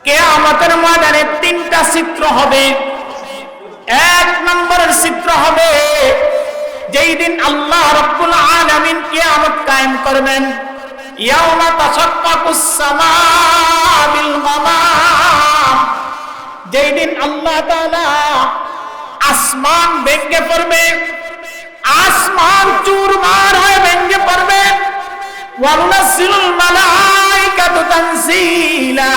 কিয়ামতের ময়দানে তিনটা চিত্র হবে। এক নম্বরের চিত্র হবে যেই দিন আল্লাহ রাব্বুল আলামিন কিয়ামত কায়েম করবেন। ইয়াউমা তাশাক্কাকুস সামাউ বিল গামাম, যেই দিন আল্লাহ তাআলা আসমান ভেঙে পড়বে, আসমান চুরমার হয়ে ভেঙে পড়বে। ওয়া নুনাজ্জিলুল মালাইকাতু তানজিলা,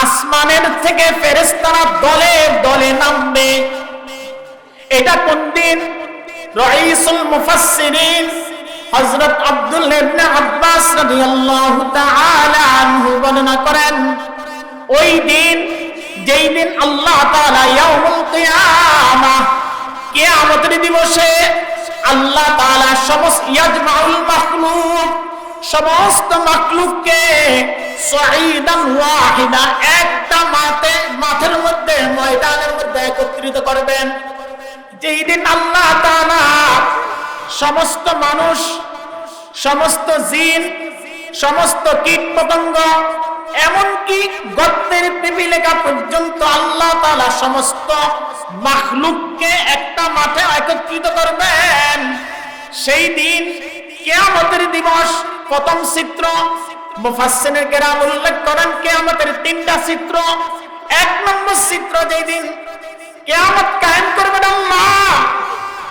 আসমানের থেকে ফেরেশতারা দলে দলে নামবে। এটা কোন দিন? রাইসুল মুফাসসিরিন হযরত আব্দুল্লাহ ইবনে আব্বাস রাদিয়াল্লাহু তাআলা আনহু বর্ণনা করেন, ওই দিন যেই দিন আল্লাহ তাআলা ইয়াউমুল কিয়ামাহ, কিয়ামতের দিবসে আল্লাহ তাআলা সমস্ত ইয়াজমাউল মাখলুক, সমস্ত মাখলুককে সাঈদান ওয়াহিদা, একটা মাঠের মধ্যে, ময়দানের মধ্যে একত্রিত করবেন। যেই দিন আল্লাহ তাআলা সমস্ত মানুষ, সমস্ত জিন, সমস্ত কীট পতঙ্গ, এমনকি গর্তের পিপিলিকা পর্যন্ত আল্লাহ তাআলা সমস্ত মাখলুককে একটা মাঠে একত্রিত করবেন। সেই দিন কিয়ামতের দিবস, প্রথম চিত্র মুফাসসিরিন কেরাম উল্লেখ করেন কিয়ামতের তিনটা চিত্র। এক নম্বর চিত্র, যেই দিন কিয়ামত কায়েম করবেন আল্লাহ,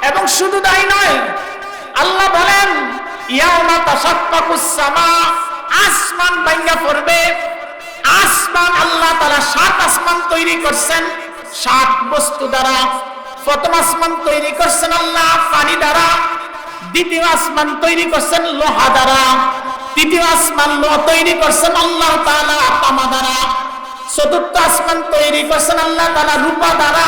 এবং শুধু তাই নয়, আল্লাহ বলেন ইয়াউমা তাশাক্কাকুস সামা, আসমান ভেঙে পড়বে। আসমান আল্লাহ তাআলা 7 আসমান তৈরি করছেন 7 বস্তু দ্বারা। প্রথম আসমান তৈরি করছেন আল্লাহ পানি দ্বারা, দ্বিতীয় আসমান তৈরি করছেন লোহা দ্বারা, তৃতীয় আসমান তৈরি করছেন আল্লাহ তাআলা তামা দ্বারা, চতুর্থ আসমান তৈরি করছেন আল্লাহ তাআলা রূপা দ্বারা,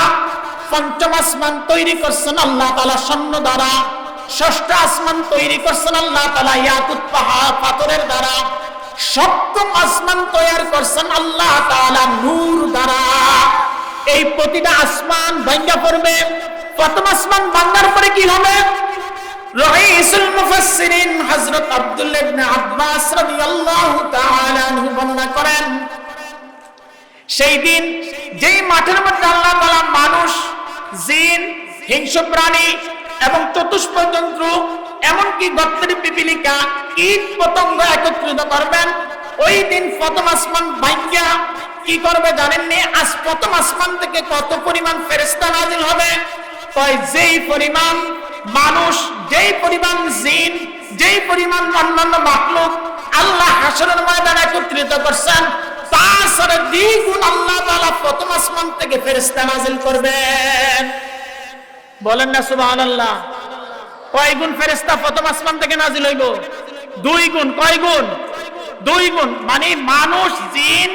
পঞ্চম আসমান তৈরি করছেন আল্লাহ তাআলা স্বর্ণ দ্বারা, ষষ্ঠ আসমান তৈরি করছেন আল্লাহ তাআলা ইয়াকুত পাথরের দ্বারা, সপ্তম আসমান তৈরি করছেন আল্লাহ তাআলা নূর দ্বারা। এই প্রতিটা আসমান ভেঙে পড়বে। প্রথম আসমান ভাঙার পরে কি হবে? রাইসুল মুফাসসিরিন হযরত আব্দুল্লাহ ইবনে আব্বাস রাদিয়াল্লাহু তাআলা আনহু বর্ণনা করেন, সেই দিন যেই মাঠের মধ্যে আল্লাহ তাআলা মানুষ, জিন, হিংস্র প্রাণী এবং চতুষ্প জন্তু, এমনকি গর্তের পিপিলিকা, কীট পতঙ্গ একত্রিত করবেন, ওই দিন প্রথম আসমান ভাঙিয়া কি করবে জানেননি? আজ প্রথম আসমান থেকে কত পরিমাণ ফেরেশতা নাজিল হবে? তাই যেই পরিমাণ মানুষ, যেই পরিমাণ জিন, যেই পরিমাণ অন্যান্য মাখলুক আল্লাহ হাশরের ময়দানে একত্রিত করছেন, তাছাড়া দ্বিগুণ আল্লাহ তাআলা প্রথম আসমান থেকে ফেরেশতা নাজিল করবেন। বলেন না সুবহানাল্লাহ। কয় গুণ ফেরেশতা প্রথম আসমান থেকে নাজিল হইব? 2 গুণ। কয় গুণ? 2 গুণ। মানে মানুষ, জিন,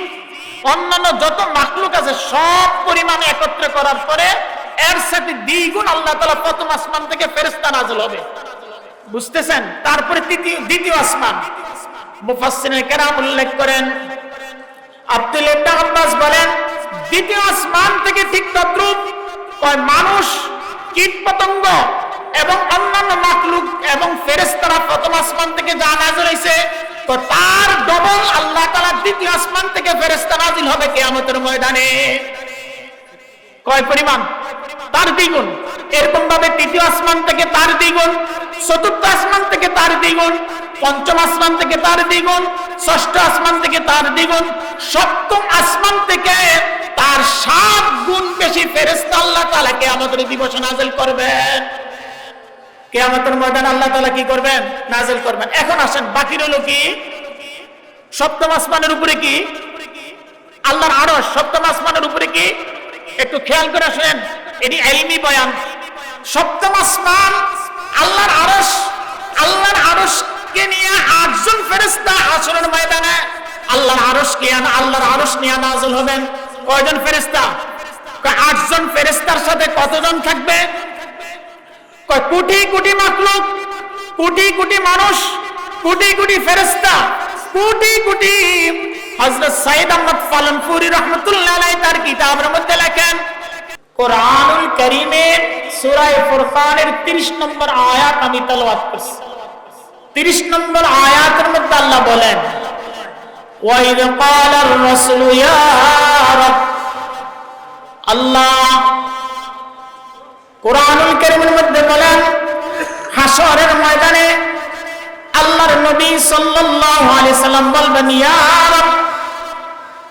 অন্যান্য যত মাখলুক আছে সব পরিমাণ একত্র করার পরে এর সাথে দ্বিগুণ আল্লাহ তাআলা প্রথম আসমান থেকে ফেরেশতা নাজিল হবে। বুঝতেছেন? তারপরে দ্বিতীয় আসমান। মুফাসসিরিন কেরাম উল্লেখ করেন, আব্দুল্লাহ ইবনে আব্বাস বলেন, দ্বিতীয় আসমান থেকে ঠিক তদ্রূপ কয় মানুষ, কীট পতঙ্গ এবং অন্যান্য মাখলুক এবং ফেরেশতারা প্রথম আসমান থেকে যা নাজিল হইছে, তো তার ডবল আল্লাহ তাআলা দ্বিতীয় আসমান থেকে ফেরেশতা নাজিল হবে কিয়ামতের ময়দানে। কয় পরিমাণ? তার দ্বিগুণ। এরকম ভাবে তৃতীয় আসমান থেকে তার দ্বিগুণ, চতুর্থ আসমান থেকে তার দ্বিগুণ, পঞ্চম আসমান থেকে তার দ্বিগুণ, ষষ্ঠ আসমান থেকে তার দ্বিগুণ, সপ্তম আসমান থেকে তার 7 গুণ বেশি ফেরেশতা আল্লাহ তাআলা কিয়ামতের দিবসে নাজিল করবেন। কিয়ামতের ময়দানে আল্লাহ তাআলা কি করবেন? নাজিল করবেন। এখন আসেন, বাকি রইল কি? সপ্তম আসমানের উপরে কি? আল্লাহর আরশ। সপ্তম আসমানের উপরে কি? একটু খেয়াল করে শুনেন, এটি ইলমি বয়ান। সপ্তম আসমান আল্লাহর আরশ, আল্লাহর আরশকে নিয়ে 8 জন ফেরেশতা হাশরের ময়দানে আল্লাহর আরশ নিয়ে নাজিল হবেন। কয়জন ফেরেশতা? 8 জন ফেরেশতার সাথে কতজন থাকবে? কোটি কোটি মাখলুক, কোটি কোটি মানুষ, কোটি কোটি ফেরেশতা, কোটি কোটি। হযরত সাইয়্যিদ আহমদ ফালনপুরি রাহমাতুল্লাহ আলাইহি তার কিতাবের মধ্যে লেখেন, কোরআনুল কারীমের সূরা ফুরকানের 30 নম্বর আয়াত আমি তেলাওয়াত করছি। 30 নম্বর আয়াতের মধ্যে আল্লাহ বলেন, وإذ قال الرسول يا رب আল্লাহ কোরআনুল কারীমের মধ্যে বলেন হাশরের ময়দানে আল্লাহর নবী সাল্লাল্লাহু আলাইহি সাল্লাম বলবেন ইয়া রব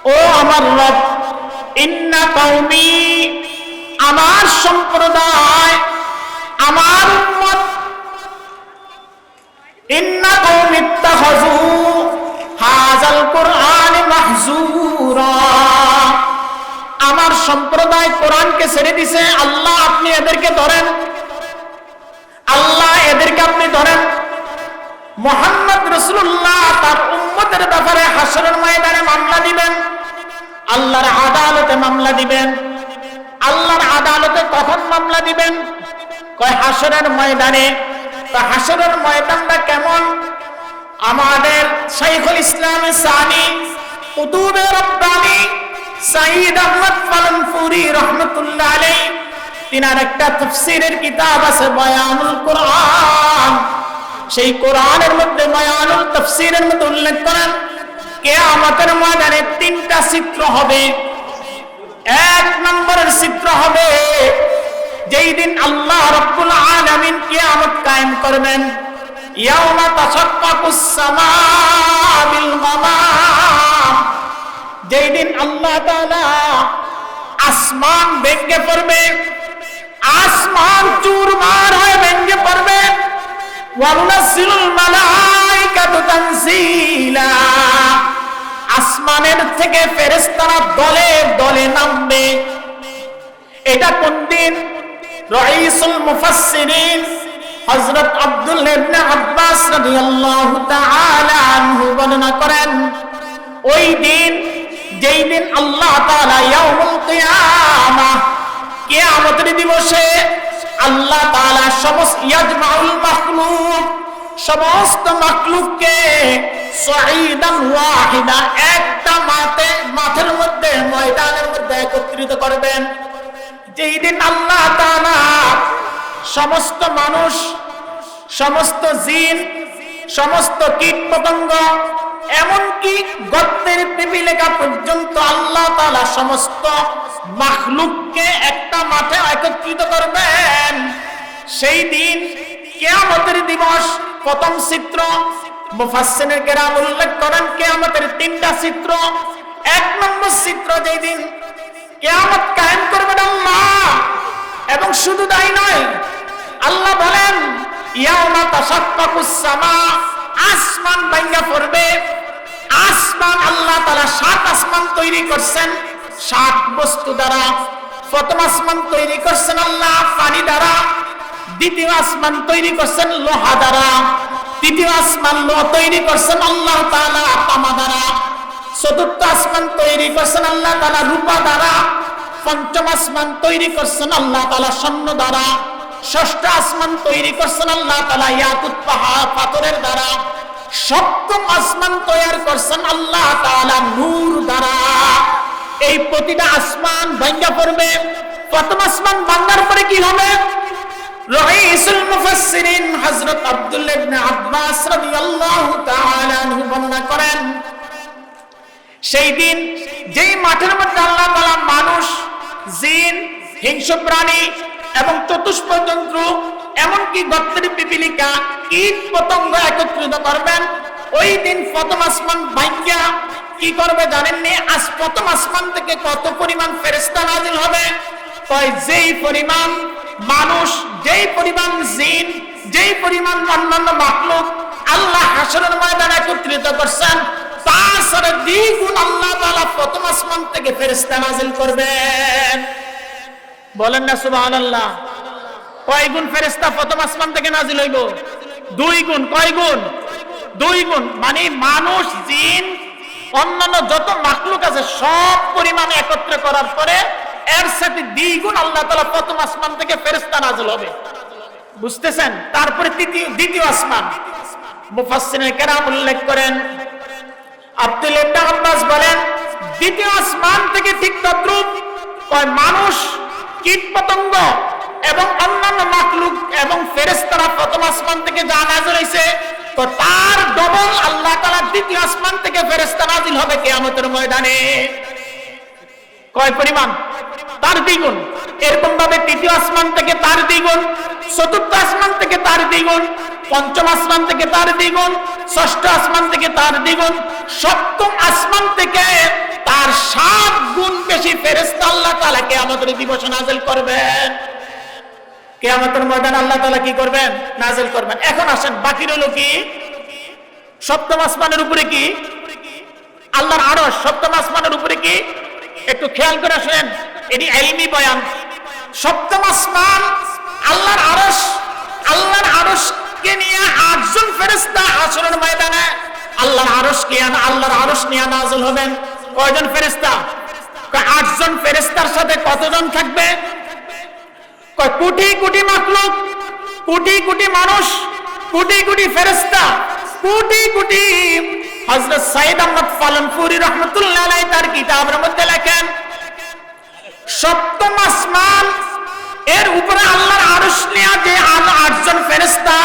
ও আমার রব ইন্না কওমি আমার সম্প্রদায় আমার উম্মত ইন্না কওমি ইত্তাখাযু হাযাল কুরআন মাহজুরা আমার সম্প্রদায় কোরআনকে ছেড়ে দিয়েছে আল্লাহ আপনি এদেরকে ধরেন আল্লাহ এদেরকে আপনি ধরেন মুহাম্মদ রাসূলুল্লাহ তার উম্মতের ব্যাপারে হাশরের ময়দানে মামলা দিবেন আল্লাহর আদালতে মামলা দিবেন আল্লাহর আদালতে কখন মামলা দিবেন কয় হাশরের ময়দানে তো হাশরের ময়দানটা কেমন আমাদের শাইখুল ইসলাম সানি কুতুবে রব্বানি সাইয়্যিদ আহমদ ফালানপুরি রাহমাতুল্লাহ আলাইহি তিনার একটা তাফসীরের কিতাব আছে বায়ানুল কোরআন সেই কোরআনের মধ্যে বায়ানুল তাফসীরের মধ্যে উল্লেখ করেন কিয়ামতের ময়দানে তিনটা চিত্র হবে এক নম্বরের চিত্র হবে যেই দিন আল্লাহ রাব্বুল আলামিন কিয়ামত কায়েম করবেন ইয়াউমা তাশাক্কাকুস সামাউ বিল গামাম যেই দিন আল্লাহ তাআলা আসমান ভেঙে পড়বে আসমান চুরমার হয়ে ভেঙে পড়বে ওয়া নুনাজ্জিলুল মালাইকাতু তানজিলা আসমানের থেকে ফেরেশতারা দলে দলে নামবে এটা কোন দিন রাইসুল মুফাসসিরিন হযরত আব্দুল্লাহ ইবনে আব্বাস রাদিয়াল্লাহু তাআলা আনহু বর্ণনা করেন ওই দিন যেই দিন আল্লাহ তাআলা ইয়াউমুল কিয়ামাহ কিয়ামতের দিবসে আল্লাহ তাআলা সমস্ত ইয়াজমাউল মাখলুক সমস্ত মাখলুককে সাঈদান ওয়াহিদা একটা মাঠের মধ্যে ময়দানের মধ্যে একত্রিত করবেন যেই দিন আল্লাহ তাআলা সমস্ত মানুষ সমস্ত জিন সমস্ত কীট পতঙ্গ এমনকি গর্তের পিপিলিকা পর্যন্ত আল্লাহ তাআলা সমস্ত মাখলুককে একটা মাঠে একত্রিত করবেন সেই দিন কিয়ামতের দিবস প্রথম চিত্র মুফাসসিরিন কেরাম উল্লেখ করেন কিয়ামতের তিনটা চিত্র এক নম্বর চিত্র যেই দিন কিয়ামত কায়েম করবেন আল্লাহ এবং শুধু তাই নয় আল্লাহ বলেন ইয়াউমা তাশাক্কাকুস সামা আসমান ভেঙে পড়বে আসমান আল্লাহ তাআলা সাত আসমান তৈরি করছেন সাত বস্তু দ্বারা প্রথম আসমান তৈরি করছেন আল্লাহ পানি দ্বারা দ্বিতীয় আসমান তৈরি করছেন লোহা দ্বারা তৃতীয় আসমান তৈরি করছেন আল্লাহ তাআলা তামা দ্বারা চতুর্থ আসমান তৈরি করছেন আল্লাহ তাআলা রূপা দ্বারা পঞ্চম আসমান তৈরি করছেন আল্লাহ তাআলা স্বর্ণ দ্বারা ষষ্ঠ আসমান তৈরি করছেন আল্লাহ তাআলা ইয়াকুত পাথরের দ্বারা সপ্তম আসমান তৈরি করছেন আল্লাহ তাআলা নূর দ্বারা এই প্রতিটা আসমান ভেঙে পড়বে প্রথম আসমান ভাঙার পরে কি হবে রাইসুল মুফাসসিরিন হযরত আব্দুল্লাহ ইবনে আব্বাস রাদিয়াল্লাহু তাআলা আনহু বর্ণনা করেন সেই দিন যেই মাঠের মধ্যে আল্লাহ তাআলা মানুষ জিন হিংস্র প্রাণী এবং চতুষ্প জন্তু এমনকি গর্তের পিপিলিকা কীট পতঙ্গ একত্রিত করবেন ওই দিন প্রথম আসমান ভাঙিয়া কি করবে জানেননি আজ প্রথম আসমান থেকে কত পরিমাণ ফেরেশতা নাজিল হবে তাই যেই পরিমাণ মানুষ যেই পরিমাণ জিন যেই পরিমাণ অন্যান্য মাখলুক আল্লাহ হাশরের ময়দানে একত্রিত করছেন তাছাড়া দ্বিগুণ আল্লাহ তাআলা প্রথম আসমান থেকে ফেরেশতা নাজিল করবেন বলেন না সুবহানাল্লাহ কয় গুণ ফেরেশতা প্রথম আসমান থেকে নাজিল হইব দুই গুণ কয় গুণ দুই গুণ মানে মানুষ জিন অন্যান্য যত মাখলুক আছে সব পরিমাণ একত্র করার পরে এর সাথে দ্বিগুণ আল্লাহ তাআলা প্রথম আসমান থেকে ফেরেশতা নাজিল হবে বুঝতেছেন তারপরে দ্বিতীয় আসমান মুফাসসিরিন কেরাম উল্লেখ করেন আব্দুল্লাহ ইবনে আব্বাস বলেন দ্বিতীয় আসমান থেকে ঠিক তদ্রূপ কয় মানুষ কীটপতঙ্গ এবং অন্যান্য মাখলুক এবং ফেরেশতারা প্রথম আসমান থেকে যা নাযিল হইছে তো তার ডবল আল্লাহ তাআলা দ্বিতীয় আসমান থেকে ফেরেশতা নাজিল হবে কিয়ামতের ময়দানে। কয় পরিমাণ? তার দ্বিগুণ। এরকম ভাবে তৃতীয় আসমান থেকে তার দ্বিগুণ, চতুর্থ আসমান থেকে তার দ্বিগুণ, পঞ্চম আসমান থেকে তার দ্বিগুণ, ষষ্ঠ আসমান থেকে তার দ্বিগুণ, সপ্তম আসমান থেকে তার 7 গুণ বেশি ফেরেশতা আল্লাহ তাআলা কিয়ামতের দিবসে নাজিল করবেন। কিয়ামতের ময়দানে আল্লাহ তাআলা কি করবেন? নাজিল করবেন। এখন আসেন, বাকি রইল কি? সপ্তম আসমানের উপরে কি? আল্লাহর আরশ। সপ্তম আসমানের উপরে কি? একটু খেয়াল করে শুনেন, এটি ইলমি বয়ান। সপ্তম আসমান আল্লাহর আরশ, আল্লাহর আরশকে নিয়ে 8 জন ফেরেশতা হাশরের ময়দানে আল্লাহর আরশ নিয়ে নাযিল হবেন। কয়জন ফেরেশতা? 8 জন ফেরেশতার সাথে কতজন থাকবে? কোটি কোটি মাখলুক, কোটি কোটি মানুষ, কোটি কোটি ফেরেশতা, কোটি কোটি। হযরত সাইয়েদ আহমদ ফালনপুরি রাহমাতুল্লাহ আলাইহি তার কিতাবের মধ্যে লেখেন, সপ্তম আসমান এর উপরে আল্লাহর আরশ নিয়ে যে 8 জন ফেরেশতা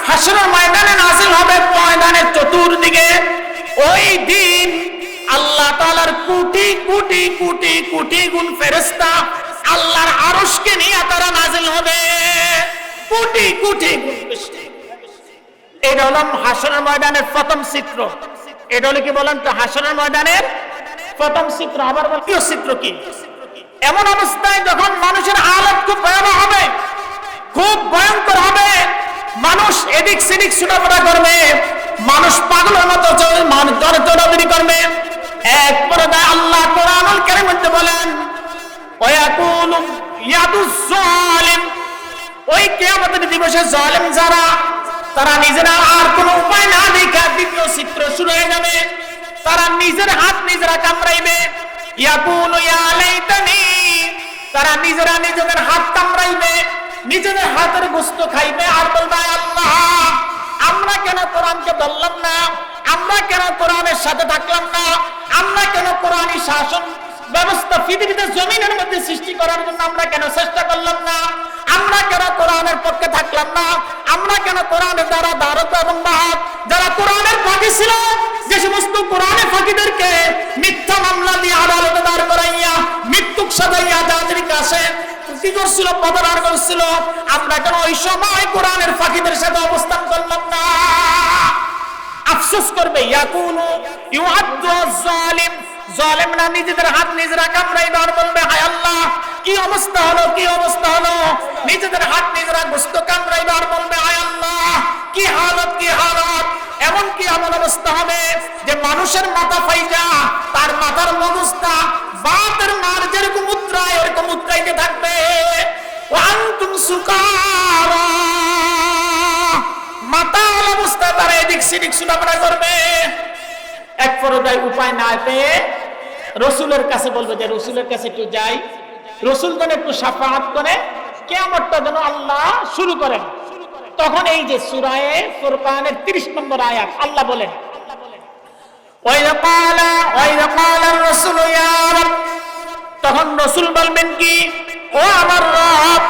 হাশরের ময়দানে নাযিল হবে, ময়দানের চতুর্দিকে, ওই দিন আল্লাহ তাআলার কোটি কোটি কোটি কোটি গুণ ফেরেশতা আল্লাহর আরশকে নিয়ে তারা নাযিল হবে, কোটি কোটি গুণ বেশি। এটা হলো হাশরের ময়দানের প্রথম চিত্র। এটা হলো কি বলেন তো? হাশরের ময়দানের প্রথম চিত্র। আবার দ্বিতীয় চিত্র কি? এমন অবস্থায় যখন মানুষের হালত খুব ভয়াবহ হবে, খুব ভয়ঙ্কর হবে, মানুষ এদিক সেদিক ছুটাফেরা করবে, মানুষ পাগলের মতো দৌড়াদৌড়ি করবে। এক পর্যায়ে আল্লাহ কোরআনুল কারীমের মধ্যে বলেন, ওয়ায়াকুলু ইয়াদুজ জালিম, ওই কিয়ামতের দিবসে জালেম যারা, তারা নিজেরা আর কোনো উপায় না দেখা দ্বিতীয় চিত্র শুরু হয়ে যাবে। তারা নিজের হাত নিজেরা কামড়াইবে। ইয়াকুলু ইয়া লাইতানি, তারা নিজেরা নিজেদের হাত কামড়াইবে, নিজেদের হাতের গোশত খাইবে আর বলবে, আল্লাহ আমরা কেন কোরআনকে ধরলাম না, আমরা কেন কোরআনের সাথে থাকলাম না, আমরা কেন কোরআনী শাসন ব্যবস্থা পৃথিবীতে জমিনের মধ্যে সৃষ্টি করার জন্য আমরা কেন চেষ্টা করলাম না, আমরা কেন কোরআনের পক্ষে থাকলাম না, আমরা কেন কোরআনের দ্বারা দারত এবং বাহাত যারা কোরআনের ফাঁকি ছিল, যে সমস্ত কোরআনের ফাঁকিদেরকে মিথ্যা মামলা দিয়ে আদালতে দাঁড় করাইয়া মৃত্যুক সাজাইয়া যাদের কাছে কি করছিল, প্রতারণা করছিল, আমরা কেন ওই সময় কোরআনের ফাঁকিদের সাথে অবস্থান করলাম না? আফসোস করবে। ইয়াকুলু ইউআদ্দু আয-যালিম, জালেমরা নিজেদের হাত নিজেরা কামড়াইবে আর বলবে, হায় আল্লাহ কি অবস্থা হলো, কি অবস্থা হলো। নিজেদের হাত নিজেরা গোশত কামড়াইবে আর বলবে, হায় আল্লাহ কি হালত, কি হালত। এমন কি এমন অবস্থা হবে যে মানুষের মাথা ফাইজা তার মাথার মগজটা বাতের মার যেরকম মুদ্রায় এরকম মুদ্রাইতে থাকবে। ওয়া আনতুম সুকারা, মাতাল অবস্থায় তারা এদিক সেদিক ছুটাফেরা করবে। এক পর্যায়ে উপায় না পেয়ে রসুলের কাছে বলবে যে রসুলের কাছে একটু যাই, রসুল যেন একটু শাফাআত করে কিয়ামতটা যেন আল্লাহ শুরু করেন। তখন এই যে সূরা ফুরকানের 30 নম্বর আয়াত আল্লাহ বলেন, ওয়াইযা ক্বালা রাসূলু ইয়া রাব, তখন রাসূল বলবেন কি, ও আমার রব,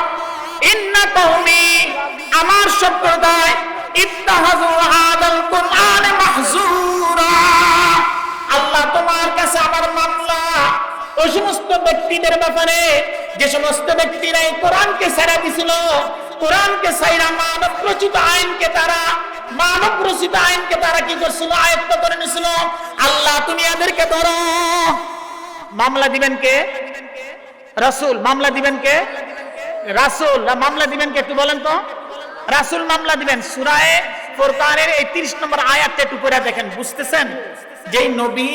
ইন্না কওমি, আমার সম্প্রদায়, ইত্তাহাযু হাযাল কুরআন মাহজুরা, আল্লাহ তোমার কাছে আমার মামলা ওই সমস্ত ব্যক্তিদের ব্যাপারে যে সমস্ত ব্যক্তিরা এই কোরআনকে ছেড়ে দিছিল, কোরআনকে ছাইরা মানব রচিত আইনকে তারা কি করছিল, আয়ত্ত করে নিছিল। আল্লাহ তুমি এদেরকে ধরো। মামলা দিবেন কে? রাসূল। মামলা দিবেন কে? রাসূল। মামলা দিবেন কে একটু বলেন তো? রাসূল মামলা দিবেন। সূরা ফুরকানের এই 30 নম্বর আয়াতটা একটু পড়ে দেখেন, বুঝতেছেন? যেই নবী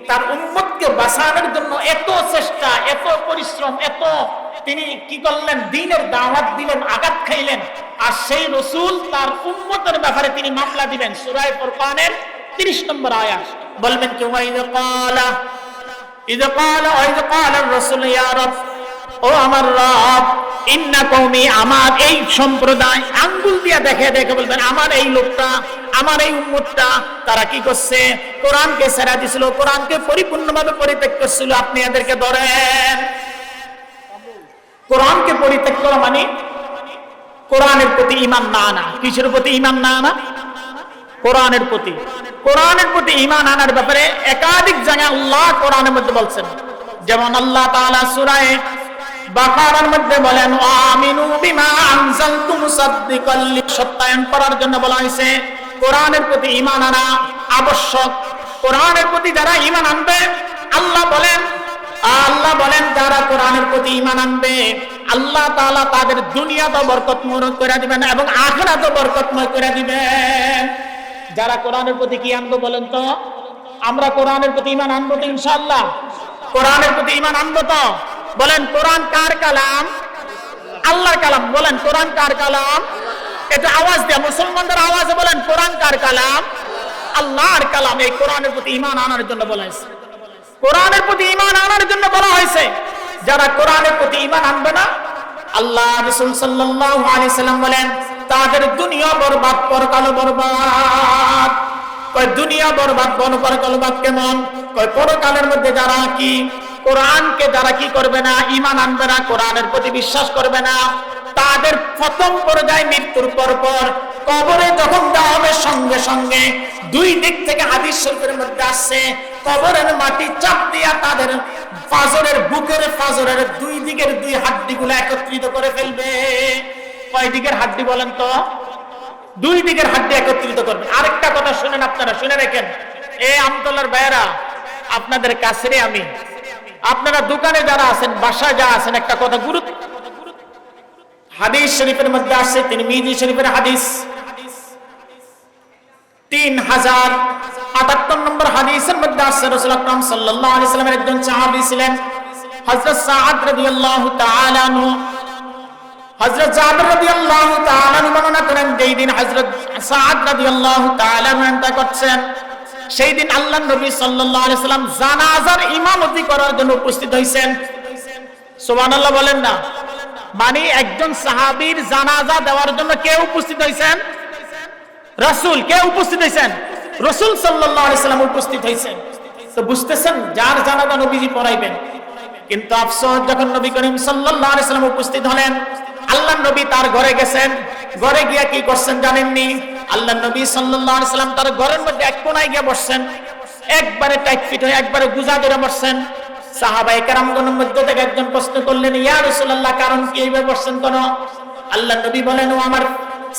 তার উম্মতকে বাঁচানোর জন্য এত চেষ্টা, এত পরিশ্রম, এত তিনি কি করলেন, দ্বীনের দাওয়াত দিলেন, আঘাত খাইলেন, আর সেই রাসূল তার উম্মতের ব্যাপারে তিনি মামলা দিবেন। সূরা ফুরকানের 30 নম্বর আয়াত বলবেন কি, ইযা ক্বালা আর-রাসূল ইয়া রাব, ও আমার রব, ইন্না কওমি, আমার এই সম্প্রদায়, আঙ্গুল দিয়া দেখে দেখে বলবেন আমার এই লোকটা, আমার এই উম্মতটা তারা কি করছে, কোরআনকে ছেড়ে দিছিল, কোরআনকে পরিপূর্ণভাবে পরিত্যাগ করছিল, আপনি এদেরকে ধরেন। কোরআনকে পরিত্যাগ করা মানে কোরআনের প্রতি ঈমান না আনা। কিসের প্রতি ঈমান না আনা? কোরআনের প্রতি ঈমান আনার ব্যাপারে একাধিক জায়গায় আল্লাহ কোরআনের মধ্যে বলছেন। যেমন আল্লাহ তাআলা সূরা বাকারার মধ্যে বলেন আমিনু বিমা আনজালতু মুসাদ্দিকাল সত্যায়ন করার জন্য বলা হয়েছে কোরআনের প্রতি ঈমান আনা আবশ্যক। কোরআনের প্রতি যারা ঈমান আনবে আল্লাহ বলেন যারা কোরআনের প্রতি ঈমান আনবে আল্লাহ তাআলা তাদের দুনিয়াতে বরকতময় করে দিবেন এবং আখিরাতে বরকতময় করে দিবেন। যারা কোরআনের প্রতি কি আনবো বলেন তো? আমরা কোরআনের প্রতি ঈমান আনবো তো ইনশাআল্লাহ? কোরআনের প্রতি ঈমান আনবো তো? বলেন কোরআন কার কালাম? আল্লাহর কালাম। বলেন কোরআন কার কালাম? এটা আওয়াজ দেয়া মুসলমানদের আওয়াজে বলেন কোরআন কার কালাম? আল্লাহর কালাম। এই কোরআনের প্রতি ঈমান আনার জন্য বলা হয়েছে। কোরআনের প্রতি ঈমান আনার জন্য বলা হয়েছে। যারা কোরআনের প্রতি ঈমান আনবে না আল্লাহ রাসূল সাল্লাল্লাহু আলাইহি সাল্লাম বলেন তাদের দুনিয়া বরবাদ পরকাল বরবাদ। কয় দুনিয়া বরবাদ পরকাল বরবাদ কেমন? কয় পরকালের মধ্যে যারা কি কোরআনকে যারা কি করবে না, ঈমান আনবে না, কোরআনের প্রতি বিশ্বাস করবে না, তাদের প্রথম পর্যায়ে মৃত্যুর পর কবরে যখন দেওয়া হবে সঙ্গে সঙ্গে দুই দিক থেকে হাদিস শরীফের মধ্যে আসছে কবরের মাটি চাপ দিয়া তাদের ফাজরের দুই দিকের দুই হাড্ডিগুলো একত্রিত করে ফেলবে। কয় দিকের হাড্ডি বলেন তো? দুই দিকের হাড্ডি একত্রিত করবে। আরেকটা কথা শুনেন, আপনারা শুনে রাখেন। এই আমতলার ভাইয়েরা আপনাদের কাছে আমি, আপনারা দোকানে যারা আছেন, বাসায় যা আছেন, একটা কথা গুরুত্ব হাদিস শরীফের মধ্যে আসছে, তিরমিজি শরীফের হাদিস 3078 নম্বর হাদিসের মধ্যে আসছে রাসূল আকরাম সাল্লাল্লাহু আলাইহি সাল্লামের একজন সাহাবী ছিলেন হযরত সাআদ রাদিয়াল্লাহু তাআলা আনহু। হযরত জাবের রাদিয়াল্লাহু তাআলা আনহু বর্ণনা করেন যেই দিন হযরত সাআদ রাদিয়াল্লাহু তাআলা আনহু করছেন সেই দিন আল্লাহর নবী সাল্লাল্লাহু আলাইহি সাল্লাম জানাজার ইমামতি করার জন্য উপস্থিত হইছেন। সুবহানাল্লাহ বলেন না? মানে একজন সাহাবীর জানাজা দেওয়ার জন্য কে উপস্থিত হইছেন? রাসূল। কে উপস্থিত হইছেন? রাসূল সাল্লাল্লাহু আলাইহি সাল্লাম উপস্থিত হইছেন। তো বুঝতেছেন যার জানাজা নবীজি পড়াইবেন। কিন্তু আফসোস যখন নবী করিম সাল্লাল্লাহু আলাইহি সাল্লাম উপস্থিত হলেন, আল্লাহর নবী তার ঘরে গেছেন। ঘরে গিয়া কি করছেন জানেননি? আল্লাহর নবী সাল্লাল্লাহু আলাইহি সাল্লাম তার ঘরের মধ্যে এক কোণায় গিয়ে বসছেন, একবারে টাইট ফিট হয়ে একবারে গুজা ধরে বসছেন। সাহাবায়ে কেরামগণের মধ্যে থেকে একজন প্রশ্ন করলেন, ইয়া রাসূলুল্লাহ, কারণ কি এইভাবে বসছেন কেন? আল্লাহর নবী বলেন, ও আমার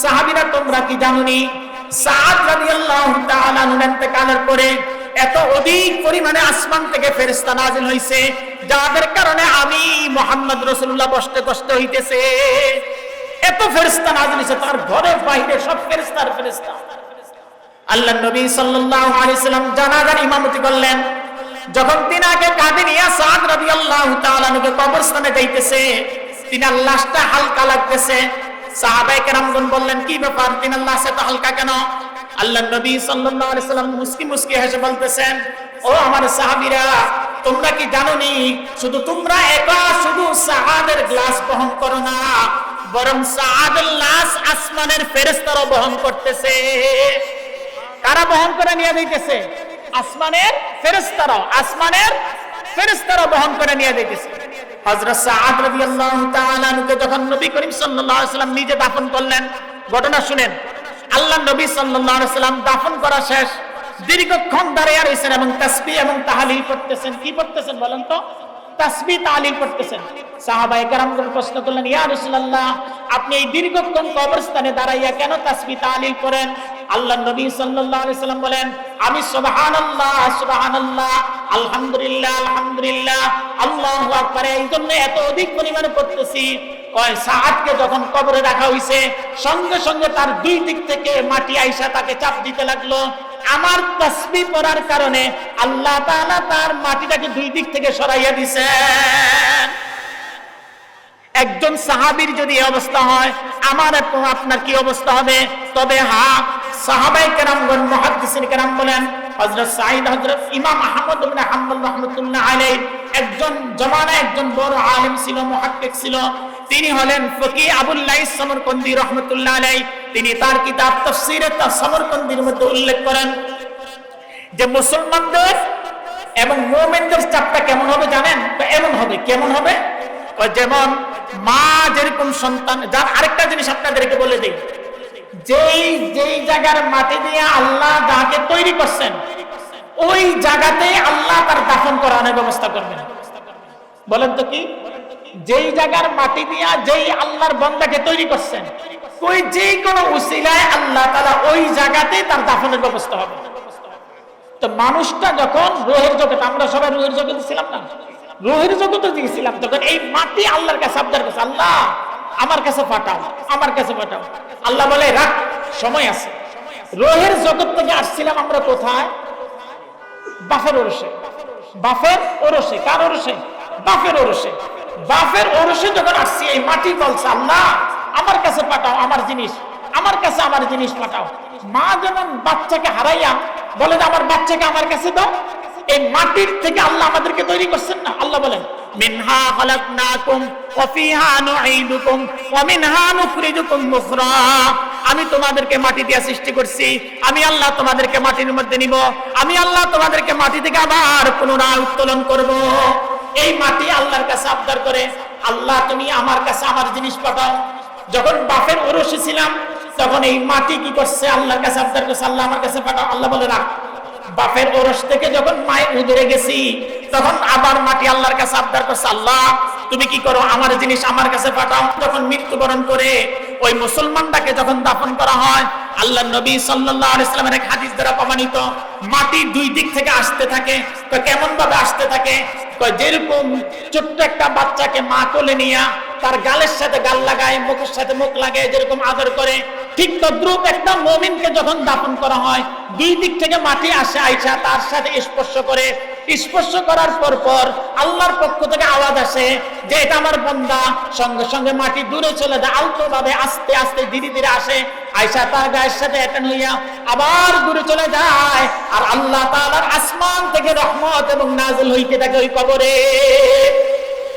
সাহাবীরা, তোমরা কি জানোনি সাআদ রাদিয়াল্লাহু তাআলা আনহু ইন্তেকালের পরে এত অধিক পরিমাণে আসমান থেকে ফেরেশতা নাযিল হইছে যাদের কারণে আমি মুহাম্মদ রাসূলুল্লাহ বসতে কষ্ট হইতেছে। এত ফেরেশতা নাযিল হইছে, তার ঘরে বাইরে সব ফেরেশতার ফেরেশতা। আল্লাহর নবী সাল্লাল্লাহু আলাইহি সাল্লাম জানাজার ইমামতি করলেন। যখন তিনাকে কাঁধে নিয়ে সাআদ রাদিয়াল্লাহু তাআলা আনহুকে কবরস্থানে যাইতেছে, তিনার লাশটা হালকা লাগতেছে। সাহাবায়ে কেরামগণ বললেন, কি ব্যাপার, তিনার লাশ এত হালকা কেন? আল্লাহর নবী সাল্লাল্লাহু আলাইহি সাল্লাম মুস্কি মুস্কি হেসে বলতেছেন, ও আমার সাহাবীরা, তোমরা কি জানোনি শুধু তোমরা একা শুধু সাআদের গ্লাস বহন করো না, বরং সাআদের লাশ আসমানের ফেরেশতারা বহন করতেছে। কারা বহন করে নিয়ে যাইতেছে? আসমানের ফেরেশতারা বহন করে নিয়ে যাইতেছে। হযরত সাআদ রাদিয়াল্লাহু তাআলা আনহুকে যখন নবী করিম সাল্লাল্লাহু আলাইহি সাল্লাম নিজে দাফন করলেন, ঘটনা শুনেন। আল্লাহর নবী সাল্লাল্লাহু আলাইহি সাল্লাম দাফন করা শেষ, দীর্ঘক্ষণ দাঁড়িয়ে রয়েছেন এবং তাসবিহ এবং তাহলিল পড়তেছেন। কি পড়তেছেন বলেন তো? তাসবিহ তাহলিল পড়তেছেন। সাহাবায়ে কেরামগণ প্রশ্ন করলেন, ইয়া রাসূলুল্লাহ, আপনি এই দীর্ঘক্ষণ কবরস্থানে দাঁড়াইয়া কেন তাসবিহ তাহলিল করেন? আল্লাহর নবী সাল্লাল্লাহু আলাইহি সাল্লাম বলেন, আমি সুবহানাল্লাহ সুবহানাল্লাহ, আলহামদুলিল্লাহ আলহামদুলিল্লাহ, আল্লাহু আকবার এই জন্য এত অধিক পরিমাণে পড়তেছি। কয় সাআদকে যখন কবরে রাখা হইছে সঙ্গে সঙ্গে তার দুই দিক থেকে মাটি আইসা তাকে চাপ দিতে লাগলো। আমার তাসবিহ পড়ার কারণে আল্লাহ তাআলা তার মাটিটাকে দুই দিক থেকে সরাইয়া দিয়েছেন। একজন সাহাবীর যদি এই অবস্থা হয়, আমার এবং আপনার কি অবস্থা হবে? তবে হ্যাঁ, সাহাবায়ে কেরামগণ মুহাদ্দিসিন কেরাম বলেন, হযরত সাঈদ, হযরত ইমাম আহমদ ইবনে হাম্বল রাহমাতুল্লাহ আলাইহি একজন জমানায় একজন বড় আলেম ছিল, মুহাক্কিক ছিল। তিনি হলেন ফকিহ আবুল লাইস সমরকন্দি রাহমাতুল্লাহ আলাইহি। তিনি তার কিতাব তাফসীরে সমরকন্দির মধ্যে উল্লেখ করেন যে মুসলমানদের এবং মুমিনদের চাপটা কেমন হবে জানেন? এমন হবে। কেমন হবে? যেমন মা যেরকম সন্তান, যার আরেকটা জিনিস আপনাদেরকে বলে দিই, যেই যেই জায়গার মাটি দিয়ে আল্লাহ যাকে তৈরি করছেন ওই জায়গাতে আল্লাহ তার দাফন করানোর ব্যবস্থা করবেন। বলেন তো কি? যেই জায়গার মাটি দিয়া যেই আল্লাহর বান্দাকে তৈরি করছেন ওই যে কোনো উসিলায় আল্লাহ তাআলা ওই জায়গাতে তার দাফনের ব্যবস্থা হবে। তো মানুষটা যখন রূহের জগতে, আমরা সবাই রূহের জগতে ছিলাম না, রূহের জগতে গিয়েছিলাম, তখন এই মাটি আল্লাহর কাছে আবদার করছে, আল্লাহ আমার কাছে পাঠাও, আমার কাছে পাঠাও। আল্লাহ বলে রাখ, সময় আছে। রূহের জগৎ থেকে আসছিলাম আমরা কোথায়? বাফের ওরসে। বাফের ওরসে। কার ওরসে? বাফের ওরসে। বাফের ওরসে যখন আসছি এই মাটি বলছে আল্লাহ আমার কাছে পাঠাও আমার জিনিস, আমার কাছে আমার জিনিস পাঠাও। মা যেমন বাচ্চাকে হারাইয়া বলে যে আমার বাচ্চাকে আমার কাছে দাও, এই মাটির থেকে আল্লাহ আমাদেরকে তৈরি করছেন না। আল্লাহ বলেন মিনহা খালাকনাকুম ওয়া ফিহা নুঈদুকুম ওয়া মিনহা নুখরিজুকুম উখরা। আমি তোমাদেরকে মাটি দিয়ে সৃষ্টি করছি, আমি আল্লাহ তোমাদেরকে মাটির মধ্যে নিব, আমি আল্লাহ তোমাদেরকে মাটি থেকে আবার পুনরায় উত্তোলন করব। এই মাটি আল্লাহর কাছে আবদার করে আল্লাহ তুমি আমার কাছে আমার জিনিস পাঠাও। যখন বাপের ওরসে ছিলাম তখন এই মাটি কি করছে? আল্লাহর কাছে আবদার করছে আল্লাহ আমার কাছে পাঠাও। আল্লাহ বলে রাখ। বাপের ওরস থেকে যখন মায়ের উদরে গেছি তখন আবার মাটি আল্লাহর কাছে আবদার করছে আল্লাহ তুমি কি করো? আমার জিনিস আমার কাছে পাঠাও। যখন মৃত্যুবরণ করে ওই মুসলমানটাকে যখন দাফন করা হয়, আল্লাহ নবী সাল্লাল্লাহু আলাইহি সাল্লামের এক হাদিস দ্বারা প্রমাণিত, মাটি দুই দিক থেকে আসতে থাকে। তো কেমন ভাবে আসতে থাকে? যেরকম ছোট্ট একটা বাচ্চাকে মা কোলে নিয়া তার গালের সাথে গাল লাগায়, মুখের সাথে মুখ লাগায়, যেরকম আদর করে, ঠিক তদ্রূপ একটা মুমিনকে যখন দাফন করা হয় দুই দিক থেকে মাটি আসে, আইসা তার সাথে স্পর্শ করে। স্পর্শ করার পর আল্লাহর পক্ষ থেকে আওয়াজ আসে যে এটা আমার বান্দা। সঙ্গে সঙ্গে মাটি দূরে চলে যায়, আলতো ভাবে আস্তে আস্তে ধীরে ধীরে আসে, আইসা তার গায়ের সাথে একান হইয়া আবার দূরে চলে যায়। আর আল্লাহ তাআলার আসমান থেকে রহমত এবং নাযিল হইতে থাকে ওই কবরে।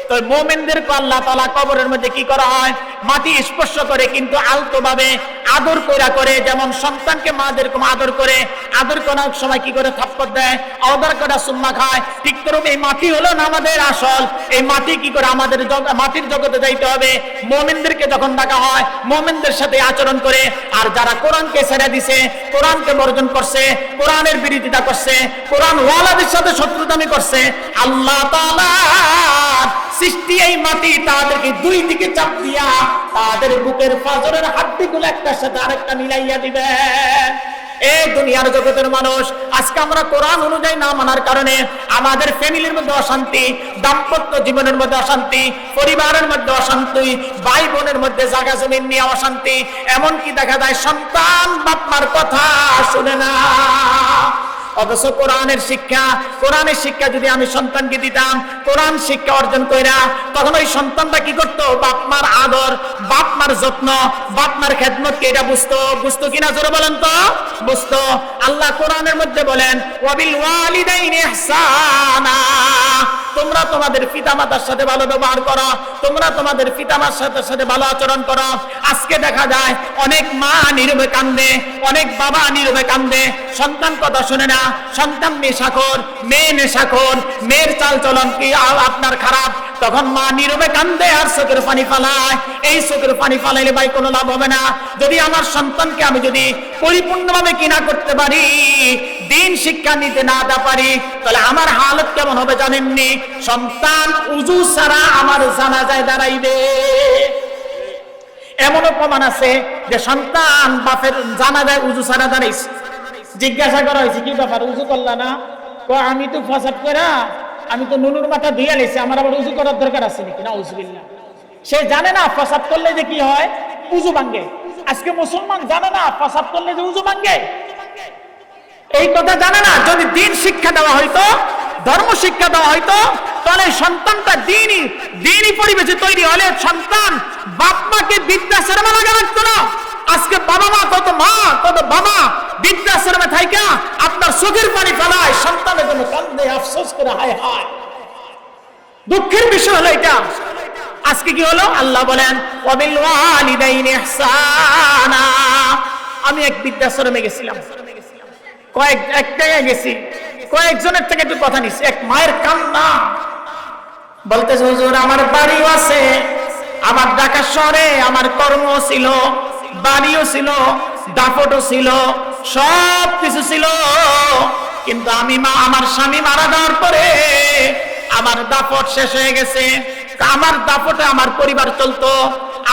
তো মুমিনদেরকে আল্লাহ তাআলা কবরের মধ্যে কি করা হয়? মাটি স্পর্শ করে, কিন্তু আলতো ভাবে আদর করে, যেমন সন্তানকে মা যেরকম আদর করে, আদর করার সময় কি করে থাপ্পড় দেয়, আদর করা সুম্মা খায়, ঠিক তরুপ এই মাটি হলো না আমাদের আসল। এই মাটি কি করে? আমাদের মাটির জগতে যাইতে হবে। মুমিনদেরকে যখন ডাকা হয় মুমিনদের সাথে আচরণ করে। আর যারা কোরআনকে ছেড়ে দিছে, কোরআনকে বর্জন করছে, কোরআনের বিরোধিতা করছে, কোরআন ওয়ালাদের সাথে শত্রুতামি করছে, আল্লাহ তাআলা সৃষ্টি এই মাটি তাদেরকে দুই দিকে চাপ দিয়া তাদের বুকের ফাজরের হাড্ডিগুলো একটার সাথে আরেকটা মিলাইয়া দিবে। এই দুনিয়ার জগতের মানুষ আজকে আমরা কোরআন অনুযায়ী না মানার কারণে আমাদের ফ্যামিলির মধ্যে অশান্তি, দাম্পত্য জীবনের মধ্যে অশান্তি, পরিবারের মধ্যে অশান্তি, ভাই বোনের মধ্যে জায়গা জমি নিয়ে অশান্তি। এমনকি দেখা যায় সন্তান বাপ মার কথা শুনে না। অথচ কোরআনের শিক্ষা যদি আমি সন্তানকে দিতাম, কোরআন শিক্ষা অর্জন কইরা, তখন ওই সন্তানটা কি করতো? বাপ মার আদর, বাপ মার যত্ন, বাপ মার খেদমত কে এটা বুঝতো কিনা? জোরে বলেন তো। বুঝতো। আল্লাহ কোরআনের মধ্যে বলেন ওয়াবিল ওয়ালিদাইনি ইহসানা, তোমরা তোমাদের পিতামাতার সাথে ভালো ব্যবহার করো, তোমরা তোমাদের পিতামাতার সাথে ভালো আচরণ করো। আজকে দেখা যায় অনেক মা নীরবে কান্দে, অনেক বাবা নীরবে কান্দে, সন্তান কথা শুনে না। সন্তান নেশাখোর, মেয়ে নেশাখোর, মেয়ের চাল চলন কি আপনার খারাপ, তখন মা নীরবে কান্দে আর চোখের পানি ফালায়। এই চোখের পানি ফালাইলে ভাই কোনো লাভ হবে না। যদি আমার সন্তানকে আমি যদি পরিপূর্ণভাবে কিনা করতে পারি, দিন শিক্ষা নিতে না পারি, তাহলে আমার হালত কেমন হবে জানেননি? সন্তান উজু ছাড়া আমার জানাজায় দাঁড়াইবে। এমনও প্রমাণ আছে যে সন্তান বাপের জানাজায় উজু ছাড়া দাঁড়াইছে। জিজ্ঞাসা করা হয়েছে কি ব্যাপার, উজু করলা না? আমি তো ফসাদ করা, আমি তো নুনুর মাথা ধুইয়া লেছি, আমার আবার উজু করার দরকার আছে নাকি? না, উজুবিল্লাহ। সে জানে না ফসাদ করলে যে কি হয়, উজু ভাঙ্গে। আজকে মুসলমান জানে না ফসাদ করলে যে উজু ভাঙ্গে, এই কথা জানে না। যদি দিন শিক্ষা দেওয়া হইতো, ধর্ম শিক্ষা দেওয়া হইতো, তাহলে সন্তানটা দিনই পরিবেশে তৈরি হলে সন্তান বাপ মাকে বৃদ্ধাশ্রমে লাগা রাখতো না। আজকে বাবা মা কত বাবা বৃদ্ধাশ্রমে থাইকা আপনার চোখের পানি ফেলায়, সন্তানের জন্য কান্দে, আফসোস করে, হায় হায়। দুঃখের বিষয় হলো এটা। আজকে কি হলো? আল্লাহ বলেন ওয়াবিল ওয়ালিদাইনি ইহসানা। আমি এক বৃদ্ধাশ্রমে গেছিলাম, কয়েকজনের থেকে একটু কথা নিছি। এক মায়ের কান্না, বলতেছে হুজুর আমার বাড়িও আছে, আমার ঢাকা শহরে আমার কর্ম ছিল, বাড়িও ছিল, দাফটও ছিল, সব কিছু ছিল, কিন্তু আমার স্বামী মারা যাওয়ার পরে আমার দাফট শেষ হয়ে গেছে। আমার দাফটে আমার পরিবার চলতো,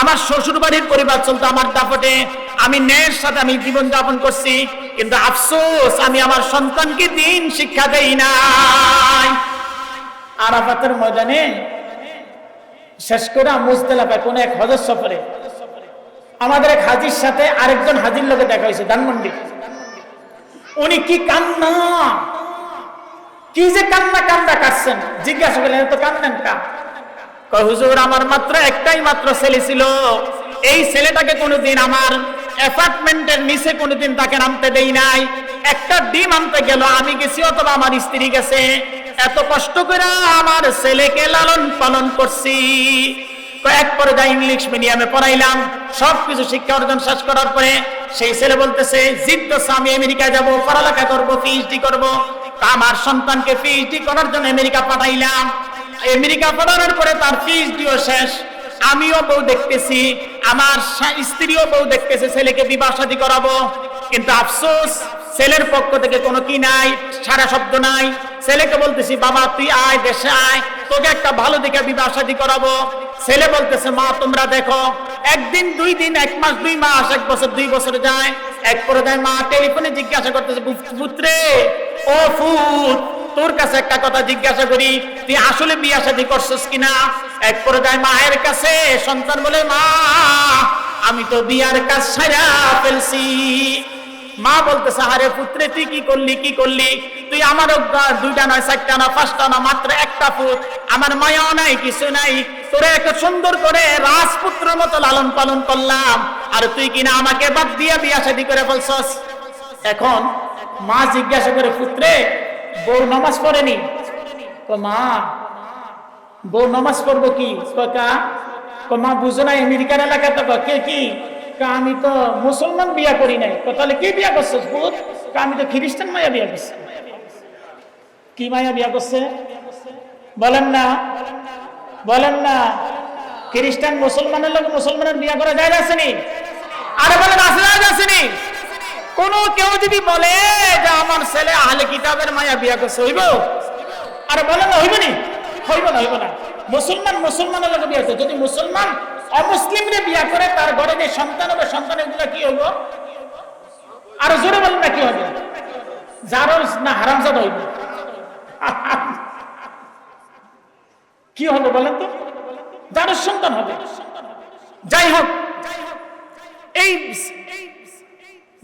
আমার শ্বশুর বাড়ির পরিবার চলতো আমার দাফটে। আমি ন্যায়ের সাথে আমি জীবন যাপন করছি, কিন্তু আফসোস আমি আমার সন্তানকে দিন শিক্ষা দেই নাই। আরাফাতের ময়দানে শেষ করে মুজদালিফায় কোন এক হজের সফরে আমাদের এক হাজির সাথে আরেকজন হাজির লোকে দেখা হয়েছে ধানমন্ডি। উনি কি কান্না, কি যে কান্না কাটছেন। জিজ্ঞাসা করলেন তো কান্দেন কা? কয় হুজুর আমার মাত্র একটাই মাত্র ছেলে ছিল, এই ছেলেটাকে কোনোদিন আমার অ্যাপার্টমেন্টের নিচে কোনোদিন তাকে নামতে দেই নাই। একটা ডিম আনতে গেল আমি গেছি অথবা আমার স্ত্রী গেছে, এত কষ্ট করে আমার ছেলেকে লালন পালন করছি। কয়েক পর্যায়ে ইংলিশ মিডিয়ামে পড়াইলাম, সবকিছু শিক্ষা অর্জন শেষ করার পরে সেই ছেলে বলতেছে জিদ করছে আমি আমেরিকা যাব, পড়ালেখা করবো, পিএইচডি করবো। আমার সন্তানকে পিএইচডি করার জন্য আমেরিকা পাঠাইলাম। আমেরিকা পাঠানোর পরে তার পিএইচডিও শেষ। আমিও বউ দেখতেছি, আমার স্ত্রীও বউ দেখতেছে, ছেলেকে বিবাহ শাদী করাবো। কিন্তু আফসোস ছেলের পক্ষ থেকে কোনো কি নাই, সারা শব্দ নাই। ছেলেকে বলতেছি বাবা তুই আয়, দেশে আয়, তোকে একটা ভালো দেখে বিবাহ শাদী করাবো। ছেলে বলতেছে মা তোমরা দেখো। একদিন, 2 দিন, 1 মাস, 2 মাস, 1 বছর, 2 বছর যায়। এক পর্যায়ে মা টেলিফোনে জিজ্ঞাসা করতেছে পুত্রে, ও ফুত তোর কাছে একটা কথা জিজ্ঞাসা করি, তুই আসলে বিয়ে শাদী করছিস কিনা? এক পর্যায়ে মায়ের কাছে সন্তান বলে মা আমি তো বিয়ার কাজ সারা ফেলছি। মা বলতেছে আরে পুত্রে তুই কি করলি? তুই আমার 2টা নয়, 4টা না, 5টা না, মাত্র একটা পুত, আমার মায়াও নাই, কিছু নাই, তোরে এত সুন্দর করে রাজপুত্রের মতো লালন পালন করলাম, আর তুই কিনা আমাকে বাদ দিয়ে বিয়া শাদী করে ফেলছস। এখন মা জিজ্ঞাসা করে পুত্রে বউ নামাজ পড়েনি? মা বউ নামাজ পড়বো কি? মা বুঝো না আমেরিকার এলাকা তো কে কি? আমি তো মুসলমান বিয়া করি নাই। তাহলে কি বিয়া করছো? আমি তো খ্রিস্টান মায়া বিয়া করছি। কি মায়া বিয়া করছে বলেন না? খ্রিস্টান মুসলমানের লোক মুসলমানের বিয়া করা যায় আসেনি? আরে বলেন আসেনি? কোন কেউ যদি বলে যে আমার ছেলে আহলে কিতাবের মায়া বিয়া করছে, হইব? আরে বলেন না, হইব না। মুসলমানের লোক বিয়া করছে। যদি মুসলমান অমুসলিমরে বিয়া করে তার ঘরে যে সন্তান হবে, সন্তানের গুলা কি হইব? আর জোরে বলেন না কি হবে? জারজ না হারামজাদা হইব? কি হবে বলেন তো? জারজ সন্তান হবে। যাই হোক, এই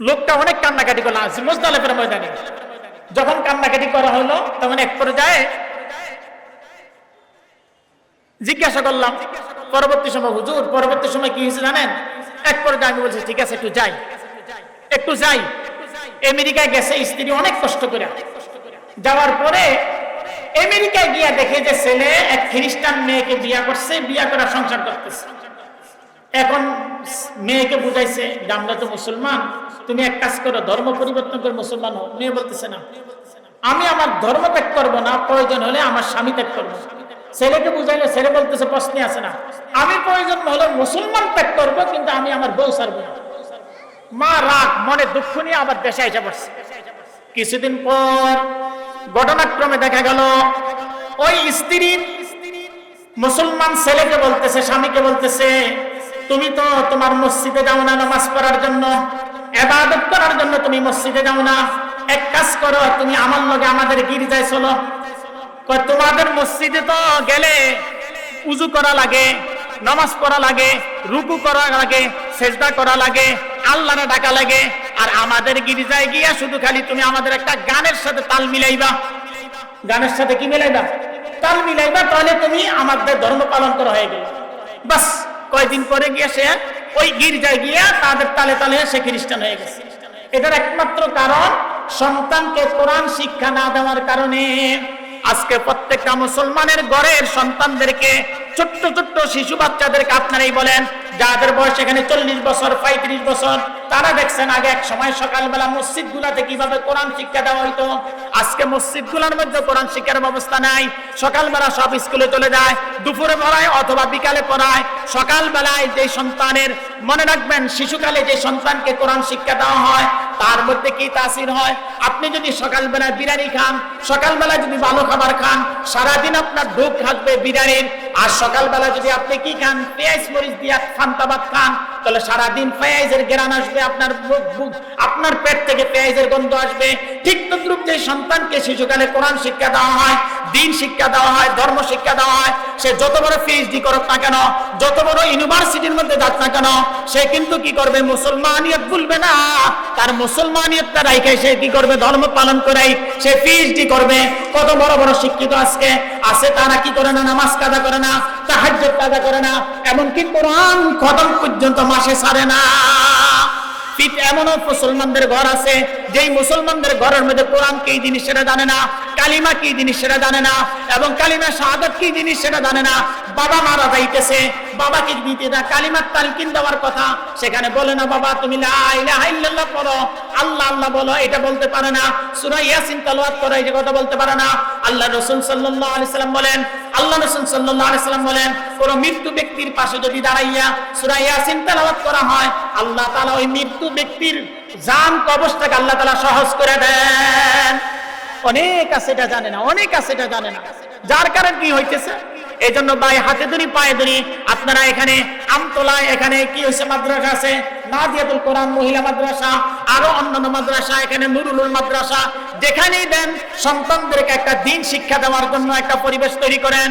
লোকটা অনেক কান্নাকাটি করলো মুজদালিফার ময়দানে। যখন কান্নাকাটি করা হলো তখন এক পর্যায়ে জিজ্ঞাসা করলাম পরবর্তী সময় হুজুর পরবর্তী সময় কি হয়েছে জানেন? এক পর্যায়ে আমি বলছি ঠিক আছে একটু যাই। আমেরিকায় গেছে স্ত্রী অনেক কষ্ট করে। যাওয়ার পরে আমেরিকায় গিয়া দেখে যে ছেলে এক খ্রিস্টান মেয়েকে বিয়া করছে, বিয়া করা সংসার করতেছে। এখন মেয়েকে বুঝাইছে আমরা তো মুসলমান, তুমি এক কাজ করো ধর্ম পরিবর্তন করে মুসলমান হও। মেয়ে বলতেছে না, আমি আমার ধর্ম ত্যাগ করবো না, প্রয়োজন হলে আমার স্বামী ত্যাগ করবো। ছেলেকে বুঝাইলে ছেলে বলতেছে প্রশ্নে আছে না, আমি প্রয়োজন হলে মুসলমান ত্যাগ করবো, কিন্তু আমি আমার বউ ছাড়বো না। মা রাগ মনে দুঃখ নিয়ে আবার দেশে এসে পড়ছে। কিছুদিন পর ঘটনাক্রমে দেখা গেল ওই স্ত্রী মুসলমান ছেলেকে বলতেছে, স্বামীকে বলতেছে তুমি তো তোমার মসজিদে যাও না নামাজ পড়ার জন্য, ইবাদত করার জন্য তুমি মসজিদে যাও না, এক কাজ করো তুমি আমার লগে আমাদের গির্জায় চলো। তোমাদের মসজিদে তো গেলে উজু করা লাগে, নামাজ পড়া লাগে, রুকু করা লাগে, সেজদা করা লাগে, আল্লাহরে ডাকা লাগে, আর আমাদের গির্জায় গিয়া শুধু খালি তুমি আমাদের একটা গানের সাথে তাল মিলাইবা। গানের সাথে কি মিলাইবা? তাল মিলাইবা, তাহলে তুমি আমাদের ধর্ম পালন করা হয়ে গেল। বাস কয়েকদিন পরে গিয়ে সে ওই গির্জায় গিয়া তাদের তালে তালে সে খ্রিস্টান হয়ে গেছে। এটার একমাত্র কারণ সন্তানকে কোরআন শিক্ষা না দেওয়ার কারণে। আজকে প্রত্যেকটা মুসলমানের ঘরের সন্তানদেরকে ছোট্ট ছোট্ট শিশু বাচ্চাদেরকে আপনারাই বলেন, যাদের বয়স এখানে 40 বছর 35 বছর, তারা দেখছেন আগে এক সময় সকালবেলা মসজিদগুলোতে কিভাবে কোরআন শিক্ষা দেওয়া হইতো। আজকে মসজিদগুলোর মধ্যে কোরআন শিক্ষার ব্যবস্থা নাই। সকালবেলা সব স্কুলে চলে যায়, দুপুরে পড়ায় অথবা বিকালে পড়ায়। সকালবেলায় যে সন্তানের, মনে রাখবেন শিশুকালে যে সন্তানকে কোরআন শিক্ষা দেওয়া হয় তার মধ্যে কি তাসির হয়। আপনি যদি সকালবেলা বিরিয়ানি খান, সকালবেলা যদি ভালো খাবার খান, সারাদিন আপনার ঢোক থাকবে বিরিয়ানির। আর সকালবেলা যদি আপনি কি খান, পেঁয়াজ মরিচ দিয়ে ফান্তাবাদ খান, তাহলে সারাদিন পেঁয়াজের ঘ্রাণ আসবে, আপনার পেট থেকে পেঁয়াজের গন্ধ আসবে। ঠিক তদ্রুপ যে সন্তানকে শিশুকালে কোরআন শিক্ষা দেওয়া হয়, দিন শিক্ষা দেওয়া হয়, ধর্ম শিক্ষা দেওয়া হয়, সে যত বড় পিএইচডি করুক না কেন, যত বড় ইউনিভার্সিটির মধ্যে যাক না কেন, সে কিন্তু কি করবে, মুসলমানিয়ত ভুলবে না। তার মুসলমানিয়তটা রাইখে সে কি করবে, ধর্ম পালন করেই সে পিএইচডি করবে। কত বড় বড় শিক্ষিত আজকে আছে, তারা কি করে না, নামাজ কাজা করে না, তাহাজ্জুদ কাজা করে না, এমনকি কোরআন খতম পর্যন্ত মাসে ছাড়ে না। এমনও মুসলমানদের ঘর আছে যেই মুসলমানদের ঘরের মধ্যে কোরআন কি জিনিস সেটা জানে না, কালিমা কি জিনিস সেটা জানে না, এবং কালিমা শাহাদাত কি জিনিস সেটা জানে না। বাবা মারা যাইতেছে, বাবাকে দিতে না কালিমার তালকিন দেওয়ার কথা, সেখানে বলে না বাবা তুমি লা ইলাহা ইল্লাল্লাহ পড়ো, আল্লাহ আল্লাহ বলো, এটা বলতে পারে না। সূরা ইয়াসিন তেলাওয়াত করো, এই কথা বলতে পারে না। আল্লাহ রাসূল সাল্লাল্লাহু আলাইহি সাল্লাম বলেন, আল্লাহ রাসূল সাল্লাল্লাহু আলাইহি সাল্লাম বলেন, কোন মৃত্যু ব্যক্তির পাশে যদি দাঁড়াইয়া সূরা ইয়াসিন তেলাওয়াত করা হয়, আল্লাহ তাআলা ওই মৃত্যু ব্যক্তির জান কবজটাকে আল্লাহ তাআলা সহজ করে দেন। অনেক আছে এটা জানে না, অনেক আছে এটা জানে না, যার কারণে কি হইতেছে। এই জন্য ভাই হাতে ধরি পায়ে ধরি, আপনারা এখানে আমতলায় এখানে কি হয়েছে, মাদ্রাসা আছে, নাদিয়াতুল কোরআন মহিলা মাদ্রাসা, আরো অন্যান্য মাদ্রাসা, এখানে নুরুল মাদ্রাসা, যেখানেই দেন সন্তানদেরকে একটা দিন শিক্ষা দেওয়ার জন্য একটা পরিবেশ তৈরি করেন।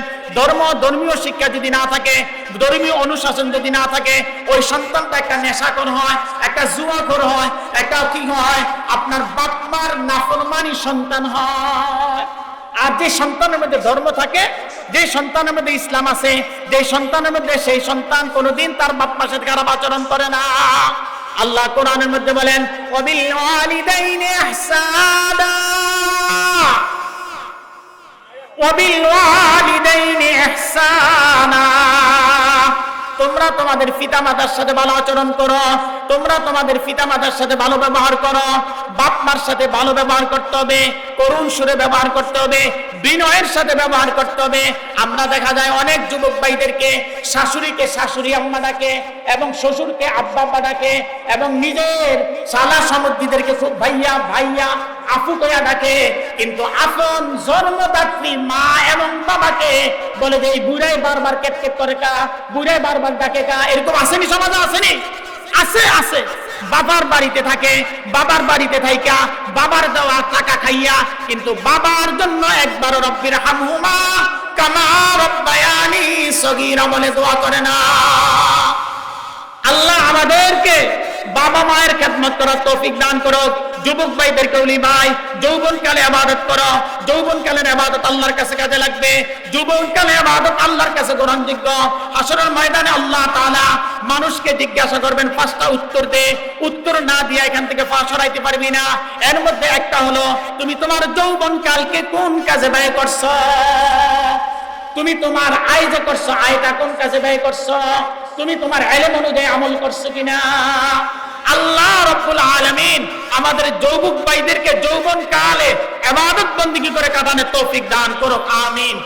ধর্মীয় শিক্ষা যদি না থাকে, ধর্মীয় অনুশাসন যদি না থাকে, ওই সন্তানটা একটা নেশাখোর হয়, একটা জুয়াখোর হয়, একটা কি হয়, আপনার বাপ মার নাফরমানি সন্তান হয়। আর যে সন্তানের মধ্যে ধর্ম থাকে, যে সন্তানের মধ্যে ইসলাম আছে, যে সন্তানের মধ্যে, সেই সন্তান কোনোদিন তার বাপ মার সাথে খারাপ আচরণ করে না। আল্লাহ কোরআনের মধ্যে বলেন, ওয়াবিল ওয়ালিদাইনি ইহসানা, ওয়াবিল ওয়ালিদাইনি ইহসানা, তোমরা তোমাদের পিতামাতার সাথে ভালো আচরণ করো, তোমরা তোমাদের পিতামাতার সাথে ভালো ব্যবহার করো। বাপ মার সাথে ভালো ব্যবহার করতে হবে, করুণ সুরে ব্যবহার করতে হবে, বিনয়ের সাথে ব্যবহার করতে হবে। আমরা দেখা যায় অনেক যুবক ভাইদেরকে শাশুড়িকে শাশুড়ি আম্মা ডাকে, এবং শ্বশুরকে আব্বা আব্বা ডাকে, এবং নিজের শালা সমুদ্রীদেরকে খুব ভাইয়া ভাইয়া আপু কয়া ডাকে, কিন্তু আপন জন্মদাত্রী মা এবং বাবাকে বলে যে এই বুড়াই বারবার কেটকেট করে কা, বুড়াই বারবার ডাকে কা। এরকম আসেনি সমাজে, আসেনি? আছে আছে। বাবার বাড়িতে থাকে, বাবার বাড়িতে থাইকা বাবার দেওয়া টাকা খাইয়া, কিন্তু বাবার জন্য একবার রব্বির হামহুমা কামা রব্বায়ানি সগীরা বলে দোয়া করে না। আল্লাহ আমাদেরকে বাবা মায়ের খেদমত করার তৌফিক দান করুক। যুবক ভাইদেরকে বলি, ভাই যৌবনকালে ইবাদত করো, যৌবনকালের ইবাদত আল্লাহর কাছে কাজে লাগবে, যৌবনকালে ইবাদত আল্লাহর কাছে গ্রহণযোগ্য। হাসরের ময়দানে আল্লাহ তাআলা মানুষকে জিজ্ঞাসা করবেন 5টা উত্তর দে, উত্তর না দিয়ে এখান থেকে পা সরাইতে পারবি না। এর মধ্যে একটা হলো, তুমি তোমার যৌবনকালকে কোন কাজে ব্যয় করছো, তুমি তোমার আয় যে করছো, আয়টা কোন কাজে ব্যয় করছো, তুমি তোমার ইলম অনুযায়ী আমল করছো কিনা। আল্লাহ রাব্বুল আলামিন আমাদের যুবক ভাইদেরকে যৌবন কালে ইবাদত বন্দেগী করে কাটানোর তৌফিক দান করুক, আমিন।